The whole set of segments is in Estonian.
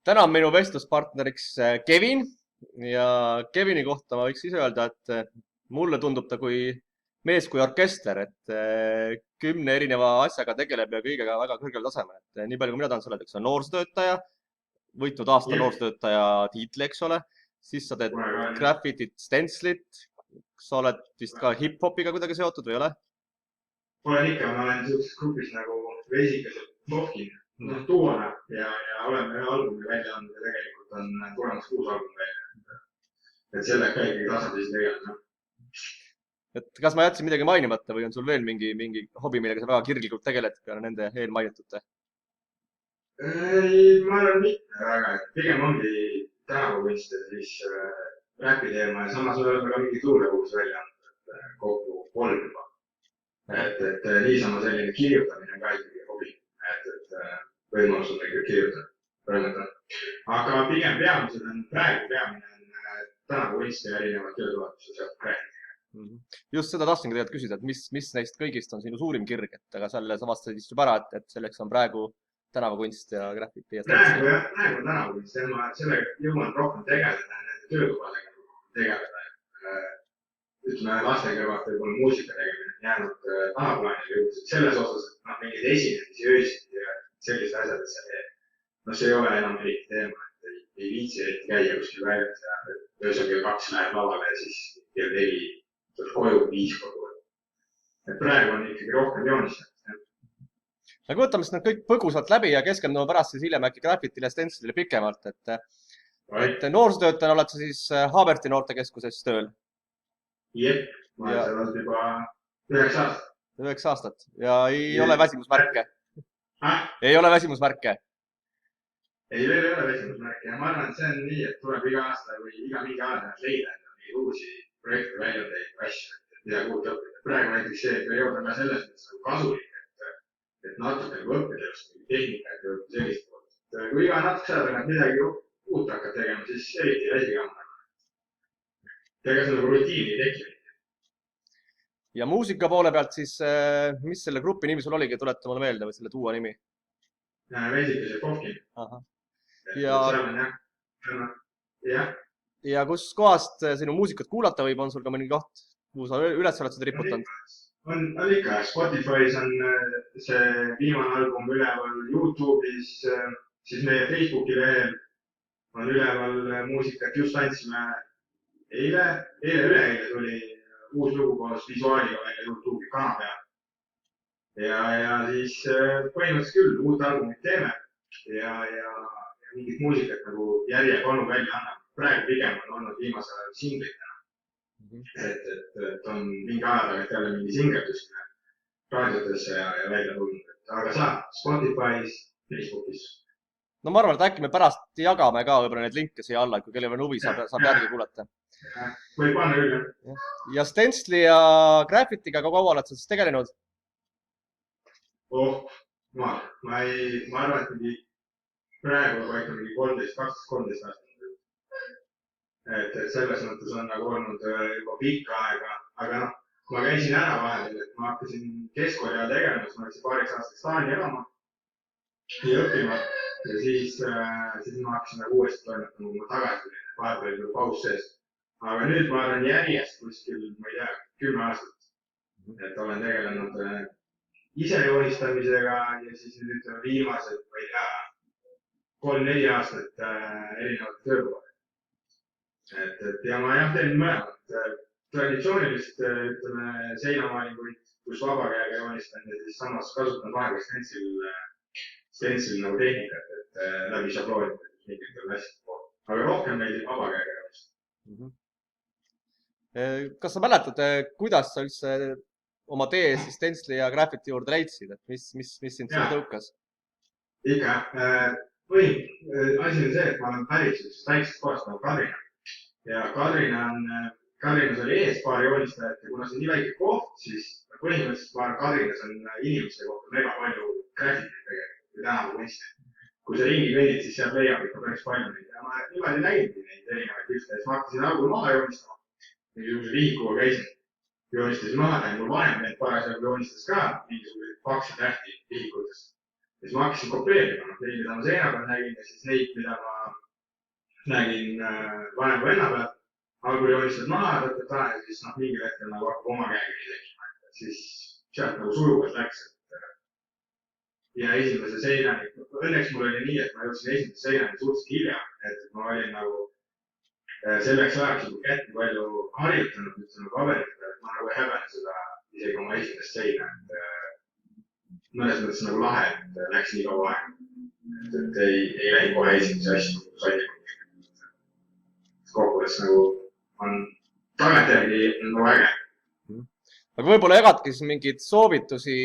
täna on minu vestluspartneriks Kevin ja Kevini kohta ma võiks ise öelda, et mulle tundub ta kui mees kui orkester, et 10 erineva asjaga tegeleb ja kõigega väga kõrgel tasemel. Et nii palju, kui mina tahan, sa oled, eks ole, noorsootöötaja, võitnud aasta Jep, noorsootöötaja tiitli, eks ole, siis sa teed kohe ka on. graffitit, stencilit, sa oled vist ka hip-hopiga kuidagi seotud või ei ole? Olen ikka, ma olen sellises grupis nagu Vesikas ja Popkin. Noh, duona ja oleme ühe albumi välja andnud ja tegelikult on tulemas 6 album välja. Et sellega ka ikkagi tasapisi tegeleme. Et kas ma jätsin midagi mainimata või on sul veel mingi hobi, millega sa väga kirglikult tegeled peale nende eelmainitute? Ei, ma arvan mitte väga, et pigem ongi tänavukunst ja siis räpi teema ja samas me oleme ka mingi luulekogus välja andnud, et kokku 3 juba. Et niisama selline kirjutamine on ka ikkagi hobi, et võimalus on ikkagi kirjutada. Aga pigem praegu peamine on tänavukunst ja erinevad töötoetused sealt rääkida. Just seda tahtsingi tegelikult küsida, et mis neist kõigist on sinu suurim kirg, et aga selle sa vastasid just juba ära, et selleks on praegu tänavakunst ja graffiti ja stencil. Praegu on tänavukunst ja ma sellega jõuan rohkem tegeleda, nende töötubadega tegeleda. Ütleme, laste kõrvalt võib-olla muusika tegemine on jäänud tahaplaanile jõudnud selles osas, et mingid esinemisi öösid ja sellised asjad, et see ei ole enam eriti teema, et ei viitsi eriti käia kuskil väljas ja öösel kell 2 läheb lavale ja siis kell 4 tuleb koju 5 kogu. Et praegu on ikkagi rohkem joonistamist. aga võtame siis need kõik põgusalt läbi ja keskendume pärast siis hiljem äkki graffitile ja stencilile pikemalt, et noorsootöötajana oled sa siis Haabersti noortekeskuses tööl Jep, ma olen ja seal olnud juba 9 aastat. 9 aastat ja ei ole väsimusmärke. Ah, Ei ole väsimusmärke. ei, veel ei ole väsimusmärke ja ma arvan, et see on nii, et tuleb iga aasta või iga mingi aasta leida mingeid uusi projekte, väljateid, asju, et midagi uut õppida. Praegu näiteks see periood on ka selles mõttes nagu kasulik, et natuke nagu õppida just tehnikat ja sellist poolt. Kui iga natukese aja tagant midagi uut hakkad tegema, siis eriti ei väsi ka. Ega see nagu rutiini ei teki. Ja muusika poole pealt siis, mis selle grupi nimi sul oligi, tuleta mulle meelde või selle duo nimi? Vesikas ja Popkin. Ahah. Et Ja, seal on jah. ja kus kohast sinu muusikat kuulata võib, on sul ka mõni koht, kuhu sa üles oled seda riputanud? On ikka, Spotify's on see viimane album üleval, YouTube'is, siis meie Facebooki lehel on üleval muusikat, just andsime üleeile tuli uus lugu koos visuaaliga välja YouTube'i kana peal. Ja siis põhimõtteliselt küll uut albumit teeme ja mingit muusikat nagu järjepanu välja anname. Praegu pigem on olnud viimase ajal singlitena. Et on mingi aja tagant jälle mingi singerdusi raadiotesse ja välja tulnud. Aga saab Spotify's, Facebookis. No ma arvan, et äkki me pärast jagame ka võib-olla neid linke siia alla, kui kellel on huvi, saab järgi kuulata. Võib panna küll, jah. Ja stencili ja graffitiga kaua oled sa siis tegelenud? Ma arvan, et mingi praegu paika mingi 13 aastat. Et selles mõttes on nagu olnud juba pikka aega, aga noh, ma käisin ära vahepeal, et ma hakkasin keskkooli ajal tegema, siis ma läksin paariks aastaks Taani elama ja õppima ja siis ma hakkasin nagu uuesti toimetama, kui ma tagasi tulin, vahepeal oli paus sees. Aga nüüd ma arvan järjest kuskil, ma ei tea, 10 aastat, et olen tegelenud ise joonistamisega ja siis nüüd viimased, ma ei tea, 3-4 aastat erinevate töökohad. Ja ma teen mõlemad traditsioonilist, ütleme, seinamaalinguid, kus vaba käega joonistan ja siis samas kasutan vahega stencil nagu tehnikat, et läbi šabloonid mingitel asjade poolt. Aga rohkem meeldib vaba käega joonistan. Kas sa mäletad, kuidas sa üldse oma tee siis stencili ja graffiti juurde leidsid, et mis sind sinna tõukas? Ikka. Asi on see, et ma olen päris väiksest kohast nagu Kadrina. Ja Kadrinas oli ees paar joonistajat ja kuna see on nii väike koht, siis põhimõtteliselt ma arvan, Kadrinas on inimeste kohta mega palju graffitit tegelikult või tänavukunsti. Kui sa ringi kõnnid, siis sealt leiab ikka päris palju neid ja ma niimoodi nägingi neid erinevaid ühte ja siis ma hakkasin algul maha joonistama. Mingisuguse vihikuga käisin, joonistasin maha ja mul vanem need parasjagu joonistas ka mingisuguseid pakse tähti vihikutest. Ja siis ma hakkasin kopeerima, neid, mida ma seina peal nägin ja siis neid, mida ma nägin vanema venna peal. Algul joonistad maha ja võtad taha ja siis mingil hetkel nagu hakkab oma käega tekkima. Siis sealt nagu sujuvalt läks. Ja esimese seinani, õnneks mul oli nii, et ma jõudsin esimese seinani suhteliselt hilja, et ma olin nagu selleks ajaks juba kätt palju harjutanud nüüd paberitele, et ma nagu ei häbene seda isegi oma esimest seina. Mõnes mõttes nagu lahe, et läks nii kaua aega. Et ei läinud kohe esimese asju saidikuks. Kokkuvõttes nagu on tagantjärgi nagu äge. Aga võib-olla jagadki siis mingeid soovitusi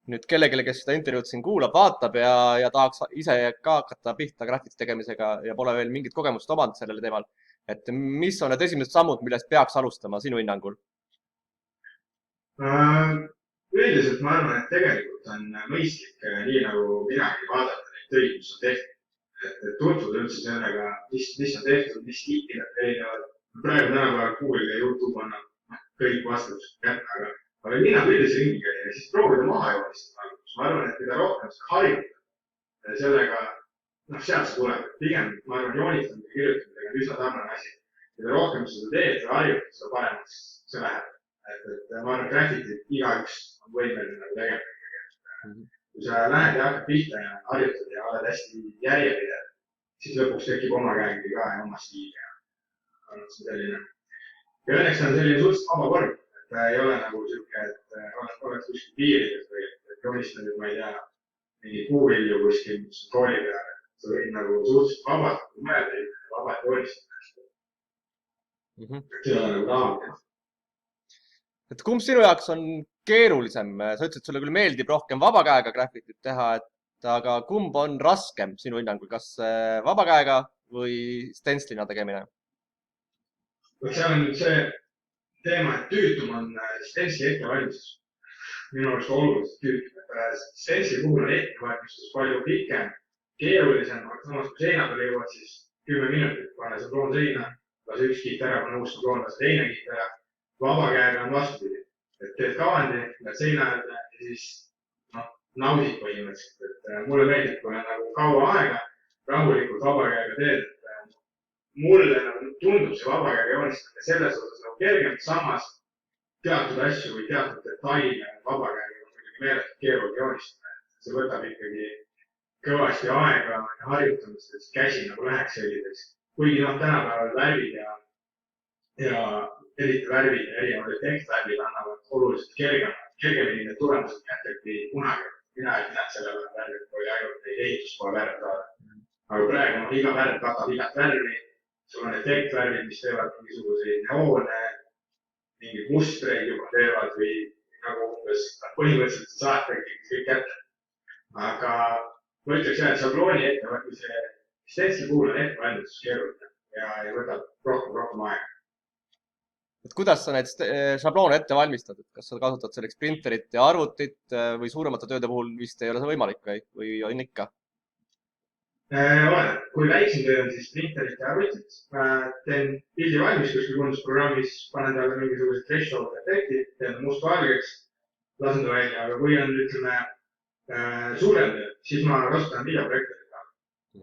nüüd kellelegi, kes seda intervjuud siin kuulab, vaatab ja tahaks ise ka hakata pihta graffiti tegemisega ja pole veel mingit kogemust omanud sellele teemal. Et mis on need esimesed sammud, millest peaks alustama sinu hinnangul? Üldiselt ma arvan, et tegelikult on mõistlik nii nagu minagi vaadata neid töid, mis on tehtud. Et tutvuda üldse sellega, mis on tehtud, mis tiipidad erinevad. Praegu tänapäeval Google ja YouTube annab kõik vastused kätte, aga mina püüdes ringi käia ja siis proovida maha joonistada. Ma arvan, et mida rohkem seda harjutada, sellega, sealt see tuleb. Pigem, ma arvan, joonistamine ja kirjutamine on üsna sarnane asi. Mida rohkem seda teed ja harjutada, seda paremaks see läheb. Et ma arvan, graffitit igaüks on võimeline nagu tegema. Kui sa lähed ja hakkad pihta ja harjutad ja oled hästi järjepidev, siis lõpuks tekib oma käegi ka ja oma stiili. Ja õnneks on selline suhteliselt vaba vorm. Ei ole nagu siuke, et oleks kuskil piirides või joonistanud, ma ei tea, mingi puuvilju kuskil, mis on tooli peal. Sa võid nagu suhteliselt vabalt mõelda ja vabalt joonistada. See ei ole nagu raamine. Et kumb sinu jaoks on keerulisem? Sa ütlesid, et sulle küll meeldib rohkem vaba käega graffitit teha, aga kumb on raskem sinu hinnangul? Kas vaba käega või stenslina tegemine? Seal on nüüd see teema, et tüütum on stensli ettevalmistus. Minu arust oluliselt tüütum. Stensli puhul on ettevalmistus palju pikem, keerulisem, aga samas kui seina peale jõuad, siis 10 minutit pane sabloon seina, lase üks kiit ära, pane uus sabloon, lase teine kiit ära. Vaba käega on vastupidi. Et teed kavandi, lähed seina ja siis naudid põhimõtteliselt. Et mulle meeldib, kui on nagu kaua aega, rahulikult vaba käega teed. Mulle tundub see vaba käega joonistamine selles osas nagu kergem, samas teatud asju või teatud detaile vaba käega on muidugi meeletult keeruline joonistada. See võtab ikkagi kõvasti aega ja harjutamist, et käsi nagu läheks selliseks. Kuigi tänapäeval värvid ja eriti värvid ja erinevad efektvärvid annavad oluliselt kergemini need tulemused jättagi kunagi. Mina ei pidanud selle värvid, kui ainult neid ehituspoole värv saada. Aga praegu iga värv katab igat värvi. Sul on efektvärvid, mis teevad mingisuguseid neoone, mingid mustreid juba teevad või nagu umbes põhimõtteliselt saad kõik kätte. Aga ma ütleks jah, et sablooni ettevalmistus, stensli puhul on ettevalmistus keeruline ja võtab rohkem aega. Et kuidas sa neid šabloone ette valmistad? Kas sa kasutad selleks printerit ja arvutit või suuremate tööde puhul vist ei ole see võimalik või on ikka? Oleneb. Kui väiksem töö on, siis printerit ja arvutit. Teen pildi valmis kuskil kujundusprogrammis, panen talle mingisugused threshold efekti, teen must-valgeks, lasen ta välja. Aga kui on, ütleme, suurem töö, siis ma kasutan videoprojektorit.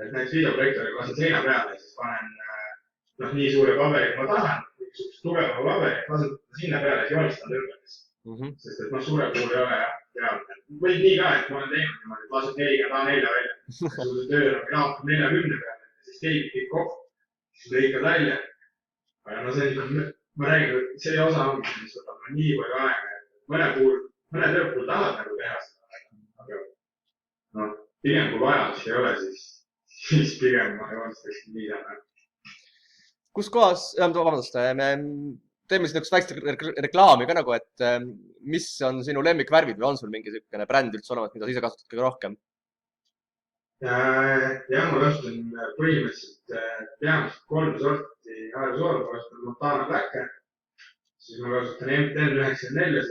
Näiteks videoprojektorit lasen seina peale ja siis panen nii suure paberi, kui ma tahan, mingisugust tugevama paberi, lasen sinna peale ja joonistan ümberist. Sest et suure puhul ei ole võib nii ka, et ma olen teinud niimoodi, et lased 40 A4 välja. Sulle töö on jaotab 40 peale, siis teebid kõik kokku, siis lõikad välja. Aga see on, ma räägin, et see osa on, mis võtab nii palju aega. Mõne töö puhul tahad nagu teha seda. Aga pigem kui vajadust ei ole, siis pigem ma joonistaks nii täna. Kus kohas, vabandust, teeme siin üks väikest reklaami ka nagu, et mis on sinu lemmikvärvid või on sul mingi selline bränd üldse olemas, mida sa ise kasutad kõige rohkem? Jah, ma kasutan põhimõtteliselt peamiselt 3 sorti aerosool, ma kasutan Montana Blacke, siis ma kasutan MTN94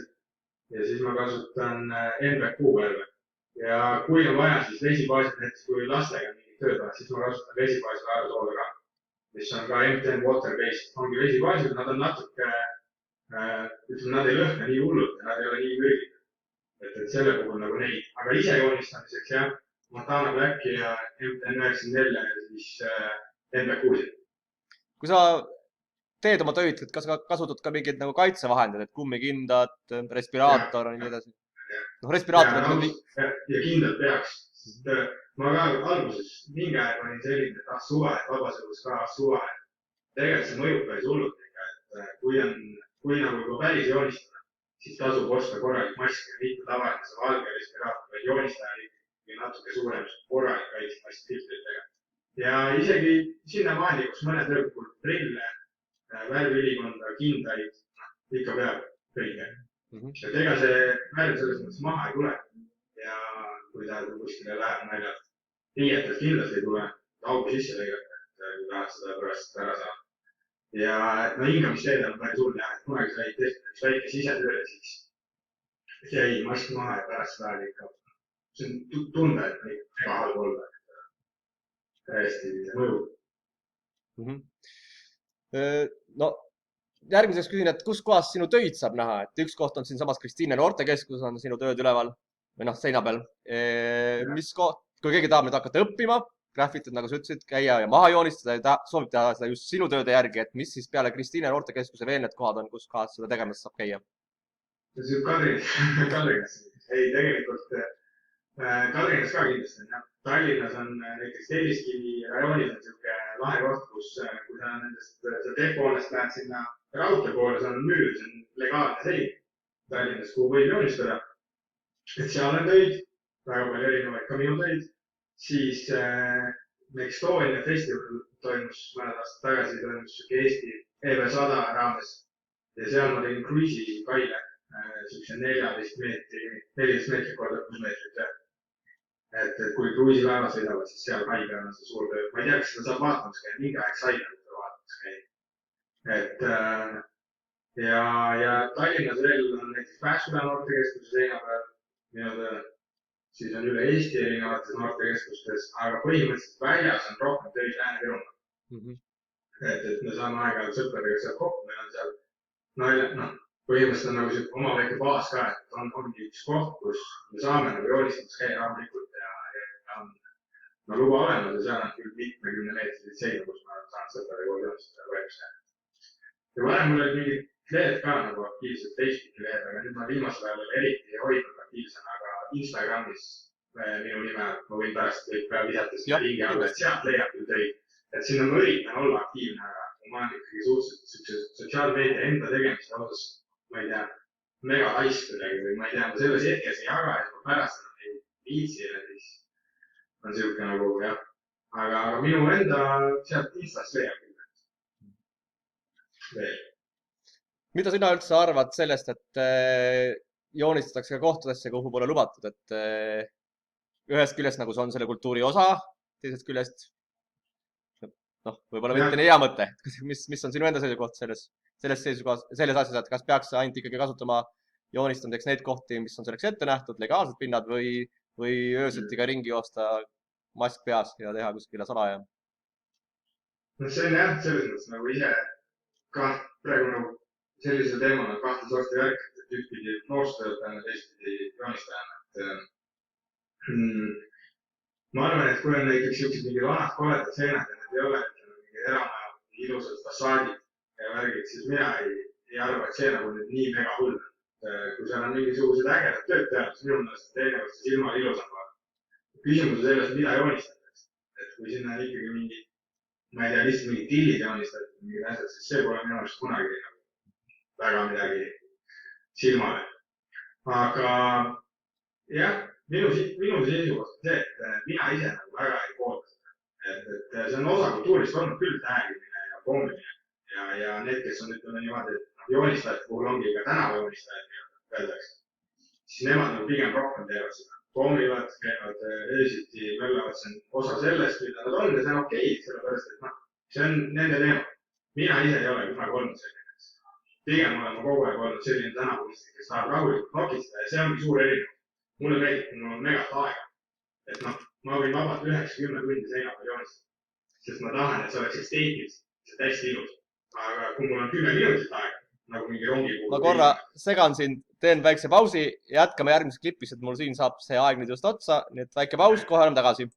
ja siis ma kasutan NBQ värve. Ja kui on vaja, siis vesibaasil, näiteks kui lastega mingit tööd vaja, siis ma kasutan vesibaasil aerosoole ka, mis on ka MTN Water-based, ongi vesibaasil, nad on natuke, ütleme, nad ei lõhna nii hullult ja nad ei ole nii mürgid. et selle puhul nagu neid, aga ise joonistamiseks jah, Montana Blacki ja MT94 ja siis NB6-i. Kui sa teed oma töid, kas sa kasutad ka mingeid nagu kaitsevahendeid, et kummikindad, respiraator ja nii edasi? Noh, respiraator on ja kindlalt peaks, sest ma ka alguses mingi aeg olin selline, et suva, et vabasõlus ka suva. Tegelikult see mõjub päris hullult ikka, et kui nagu juba päris joonistada, siis tasub osta korralik mask ja mitte tavaline see valge respiraator, vaid joonistaja ikkagi natuke suurem korralik kaitsemask filtritega. Ja isegi sinnamaani, kus mõned lõpukult prille, värvilikonda, kindaid, ikka peab kõige. Et ega see värv selles mõttes maha ei tule ja kui ta kuskile läheb näljalt, riietelt kindlasti ei tule, augu sisse lõigata, et kui tahad seda pärast ära saada. Ja no hingamisteed on päris hull jah, et kunagi sai tehtud üks väike sisetöö, siis jäi mask maha ja pärast seda oli ikka, see on tunda, et väga halb olla, et täiesti mõju. No järgmiseks küsin, et kus kohas sinu töid saab näha, et üks koht on siinsamas Kristiine noortekeskus on sinu tööd üleval või noh, seina peal. Mis koht, kui keegi tahab nüüd hakata õppima, graffitit, nagu sa ütlesid, käia ja maha joonistada ja soovib teha seda just sinu tööde järgi, et mis siis peale Kristiine noortekeskuse veel need kohad on, kus kohas seda tegemas saab käia? See on Kadrinas. Ei, tegelikult Kadrinas ka kindlasti on jah. Tallinnas on näiteks Telliskivi rajoonis on siuke lahe koht, kus kui sa nendest depoonest lähed sinna raudtee poole, see on müür, see on legaalne sein Tallinnas, kuhu võib joonistada. Et seal on töid, väga palju erinevaid ka minu töid. Siis Estonia festival toimus mõned aastad tagasi, toimus Eesti EV100 raames ja seal ma tegin kruiisi kaile, siukse 14 meetri korda 6 meetrit. Et kui kruiisilaeva sõidavad, siis seal kai peal on see suur töö. Ma ei tea, kas seda saab vaatamas käia, mingi aeg sai seda vaatamas käia. Et ja Tallinnas veel on näiteks Pääsküla noortekeskuse seina peal minu töö. Siis on üle Eesti erinevates noortekeskustes, aga põhimõtteliselt väljas on rohkem töid Lääne-Virumaal. Et me saame aeg-ajalt sõpradega seal kokku, meil on seal põhimõtteliselt on nagu see oma väike baas ka, et ongi üks koht, kus me saame nagu joonistamas käia rahulikult ja on luba olemas ja seal on küll mitmekümne meetrid seina, kus ma saan sõpradega joonistada valmis teha. Ja varem mul oli mingid lehed ka nagu aktiivsed Facebooki lehed, aga nüüd ma viimasel ajal eriti hoidnud aktiivsena, aga Instagramis minu nime, ma võin pärast kõik ka visata sinna lingi alla, et sealt leiab küll töid. Et sinna ma üritan olla aktiivne, aga ma olen ikkagi suhteliselt sotsiaalmeedia enda tegemiste osas, ma ei tea, mega haisk kuidagi või ma ei tea, ma selles hetkes ei jaga ja ma pärast ei viitsi ja siis on siuke nagu jah. Aga minu enda sealt Instast leiab küll. Veel. Mida sina üldse arvad sellest, et joonistatakse ka kohtadesse, kuhu pole lubatud, et ühest küljest nagu see on selle kultuuri osa, teisest küljest võib-olla mitte nii hea mõte. Mis on sinu enda seisukoht selles asjas, et kas peaks ainult ikkagi kasutama joonistamiseks neid kohti, mis on selleks ette nähtud, legaalsed pinnad või öösiti ka ringi joosta mask peas ja teha kuskile salaja? No see on jah, selles mõttes nagu ise ka praegu nagu sellisel teemal on kahte sorti värk, et ühtpidi noorstöötajana, teistpidi joonistajana. Ma arvan, et kui on näiteks siuksed mingid vanad koledad seinad ja need ei ole mingid eramaja ilusad fassaadid ja värgid, siis mina ei arva, et see nagu nüüd nii mega hull. Kui seal on mingisugused ägedad tööd teha, siis minu meelest teinekord see silma ilusam on. Küsimus on selles, mida joonistatakse. Et kui sinna on ikkagi mingi, ma ei tea, lihtsalt mingid tillid joonistatud, mingid asjad, siis see pole minu arust kunagi väga midagi silmale. Aga jah, minu seisukoht on see, et mina ise nagu väga ei poolda seda. Et see on osa kultuurist olnud küll täägimine ja pommimine. Ja need, kes on ütleme niimoodi, et joonistajad, kuhul ongi ka tänavajoonistajad, öeldakse, siis nemad nagu pigem rohkem teevad seda. Pommivad, käivad öösiti, möllavad, see on osa sellest, mida nad on ja see on okei, sellepärast, et see on nende teema. Mina ise ei ole kunagi olnud selline. Pigem olen ma kogu aeg olnud selline tänavumistik, kes tahab rahulikult nokitseda ja see ongi suur erinev. Mulle meeldib, kui mul on megat aega. Et ma võin vabalt 9-10 tundi seina peal joonistada. Sest ma tahan, et see oleks esteetiliselt hästi ilus. Aga kui mul on 10 minutit aega, nagu mingi rongi puhul. Ma korra segan sind, teen väikse pausi ja jätkame järgmises klipis, et mul siin saab see aeg nüüd just otsa. Nii et väike paus, kohe oleme tagasi.